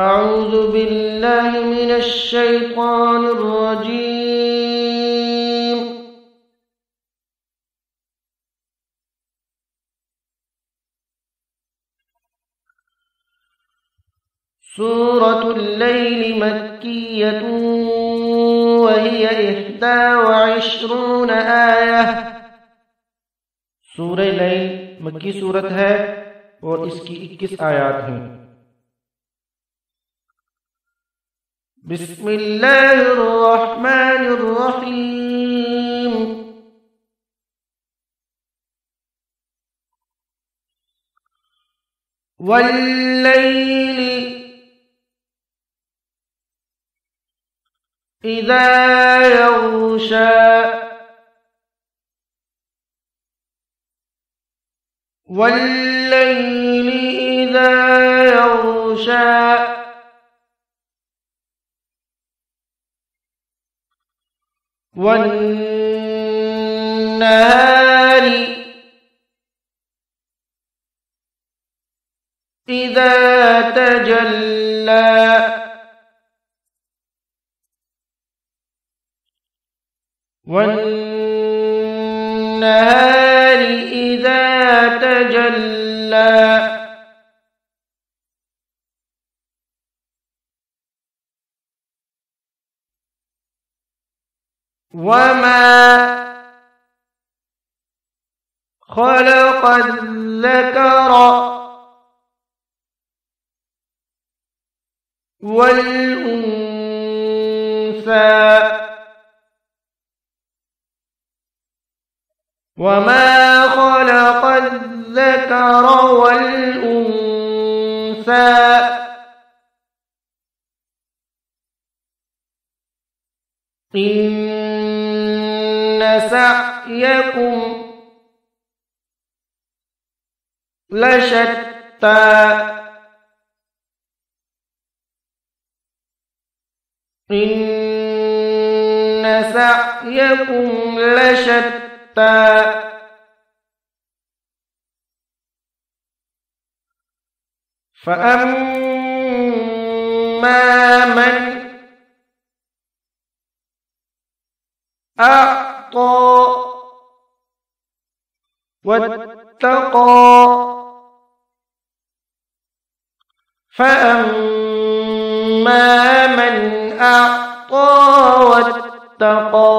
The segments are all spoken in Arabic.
أعوذ بالله من الشيطان الرجيم. سورة الليل مكية وهي 21 آية. सूरह लैल मक्की सूरत है और इसकी 21 आयात हैं। बिस्मिल्लाहिर्रहमानिर्रहीम। वल्लैलि इज़ा यग़शा वल्लैलि इज़ा यग़शा वन्नहारि इज़ा तजल्ला वन्नहारि इज़ा तजल्ला वमा खलक़ الذكر والأنثى وما خلق الذكر والأنثى إن سعيكم لشتى إن سعيكم لشتى فأما من أعطى واتقى فأما من أعطى واتقى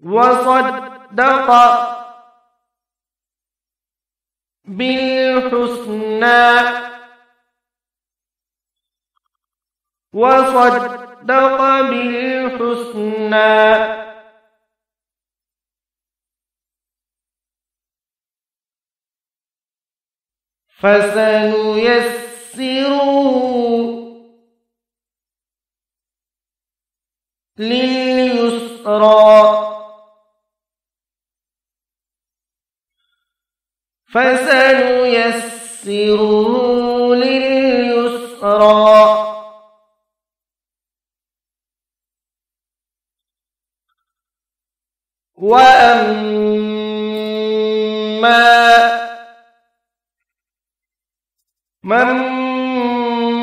وصدق بالحسنى وصدق بالحسنى فسنيسره لليسرى فسنيسره لليسرى وأما من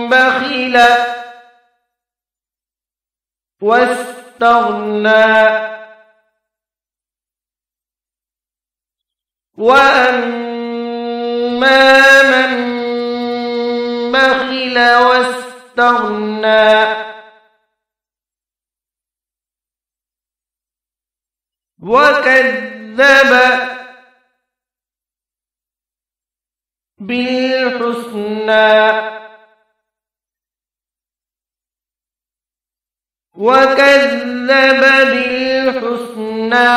بخل واستغنى وأما من بخل واستغنى وكذب بالحسنى وكذب بالحسنى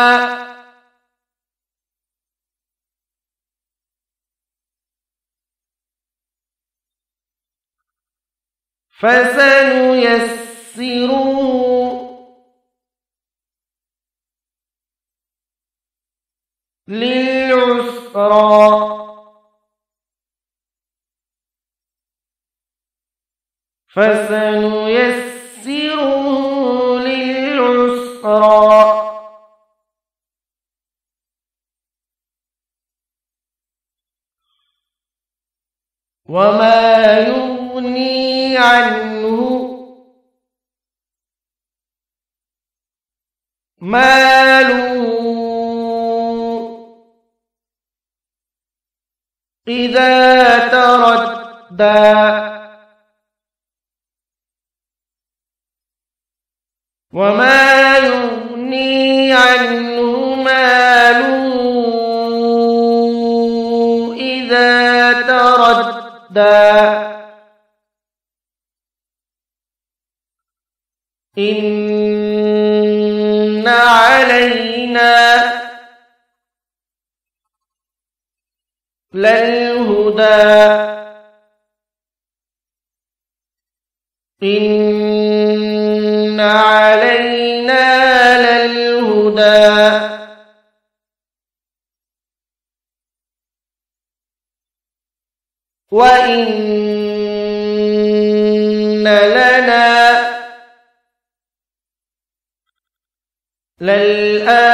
فسنيسره للعسرى فسنيسره للعسرى وما يغني عنه ماله إذا تردى وما يغني عنه ماله إذا تردى إن علينا للهدى إن علينا للهدى وإن لنا للآخرة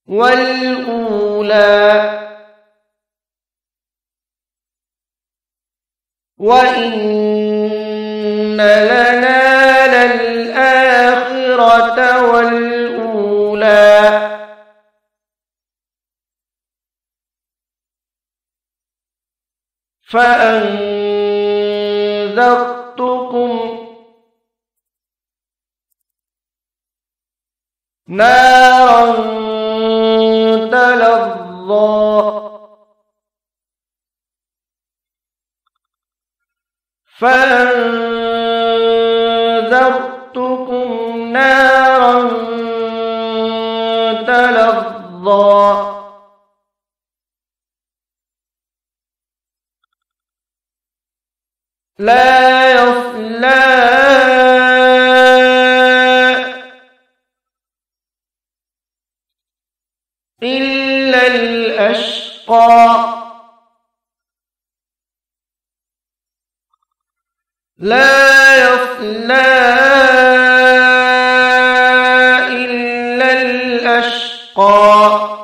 والأولى وإن لنا للآخرة والأولى فأنذرتكم نارا تلظى فأنذرتكم نارا تلظى لا يصلاها إلا الأشقى لا يصلاها إلا الأشقى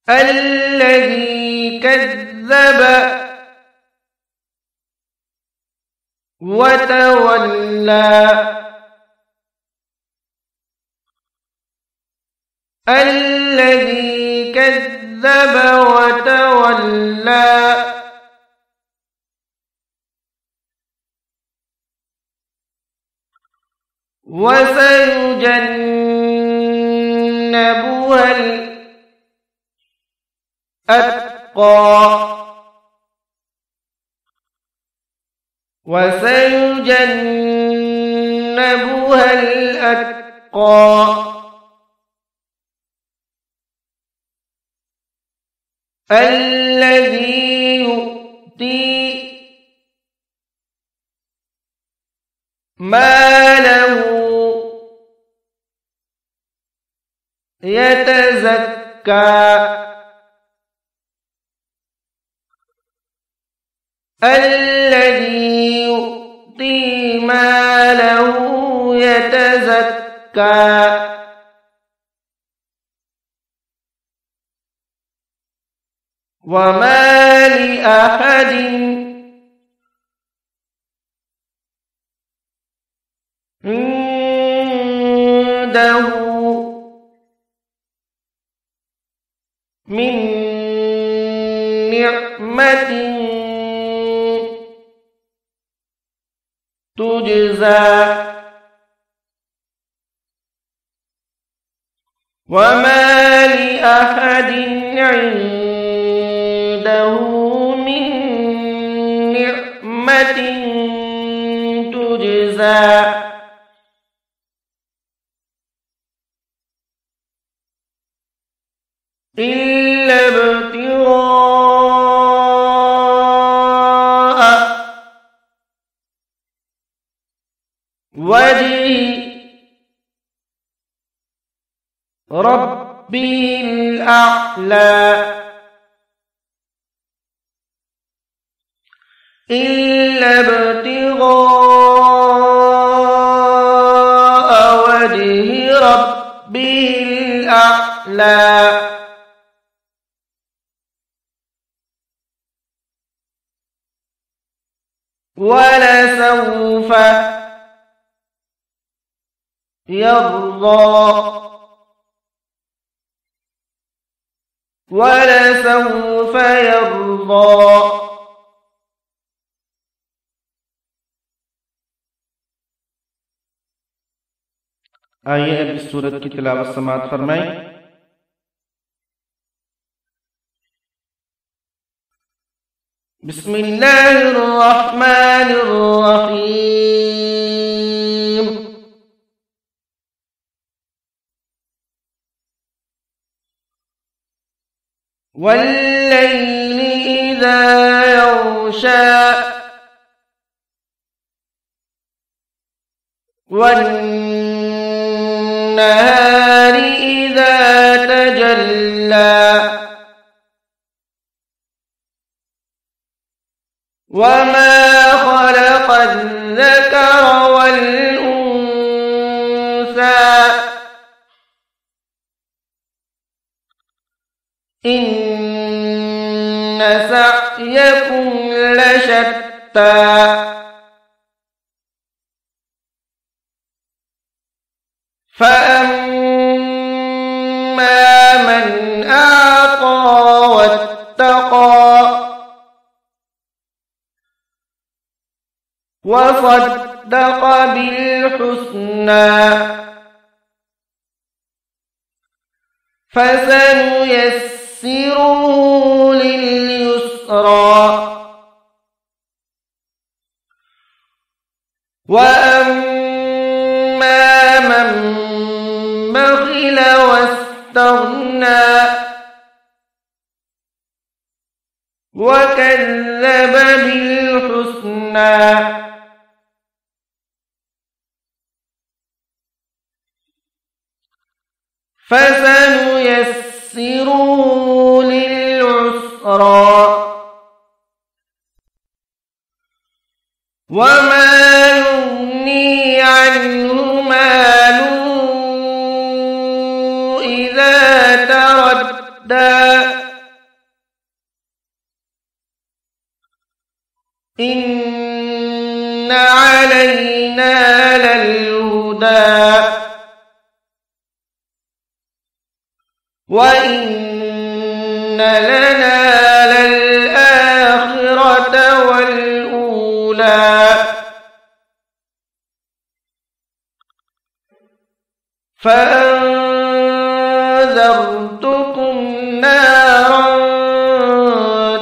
الذي كذب وتولى الذي كذب وتولى وسيجنبها الأتقى وسيجنبها الأتقى الذي يؤتي ماله يتزكى الذي يؤتي ماله يتزكى وما لأحد عنده من نعمة تجزى وما لأحد عنده من نعمة تجزى إلا ابتغاء وجه ربه الأعلى إلا ابتغاء وجه الأعلى ولسوف يرضى ولسوف يرضى. आइए अब इस सूरत की तिलावत समाअत फरमाएं। बिस्मिल्लाहिर रहमानिर रहीम। वल्लैलि इज़ा यग़शा वन्नहारि इज़ा तजल्ला वमा खलक़ल ज़करा वल उन्सा इन्न सअयकुम लशत्ता فأما من أعطى واتقى وصدق بالحسنى فسنيسره لليسرى وأما من بخل واستغنى وكذب بالحسنى فسنيسره للعسرى وما يغني عنه ماله إذا تردى إن علينا للهدى وإن لنا للآخرة والأولى فأنذرتكم نارا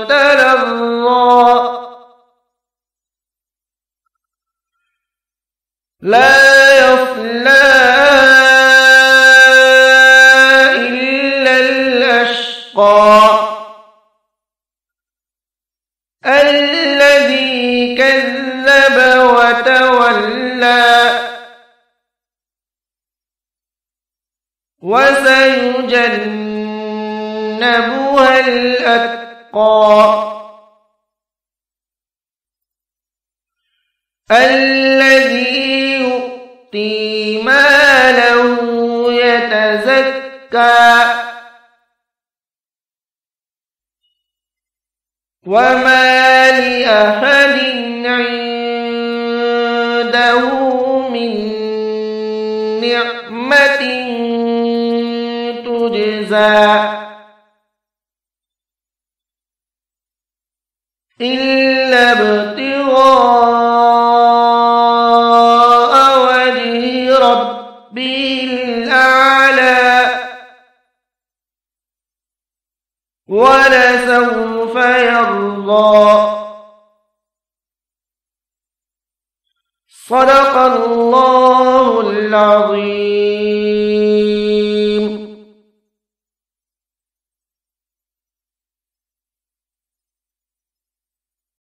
تلظى لا يصلاها إلا الأشقى الذي كذب وتولى وسيجنبها الأتقى الذي يؤتي ماله يتزكى وما لأحد عنده من نعمة تجزى إلا ابتغاء وجه ربه الأعلى ولسوف يرضى. صدق الله العظيم.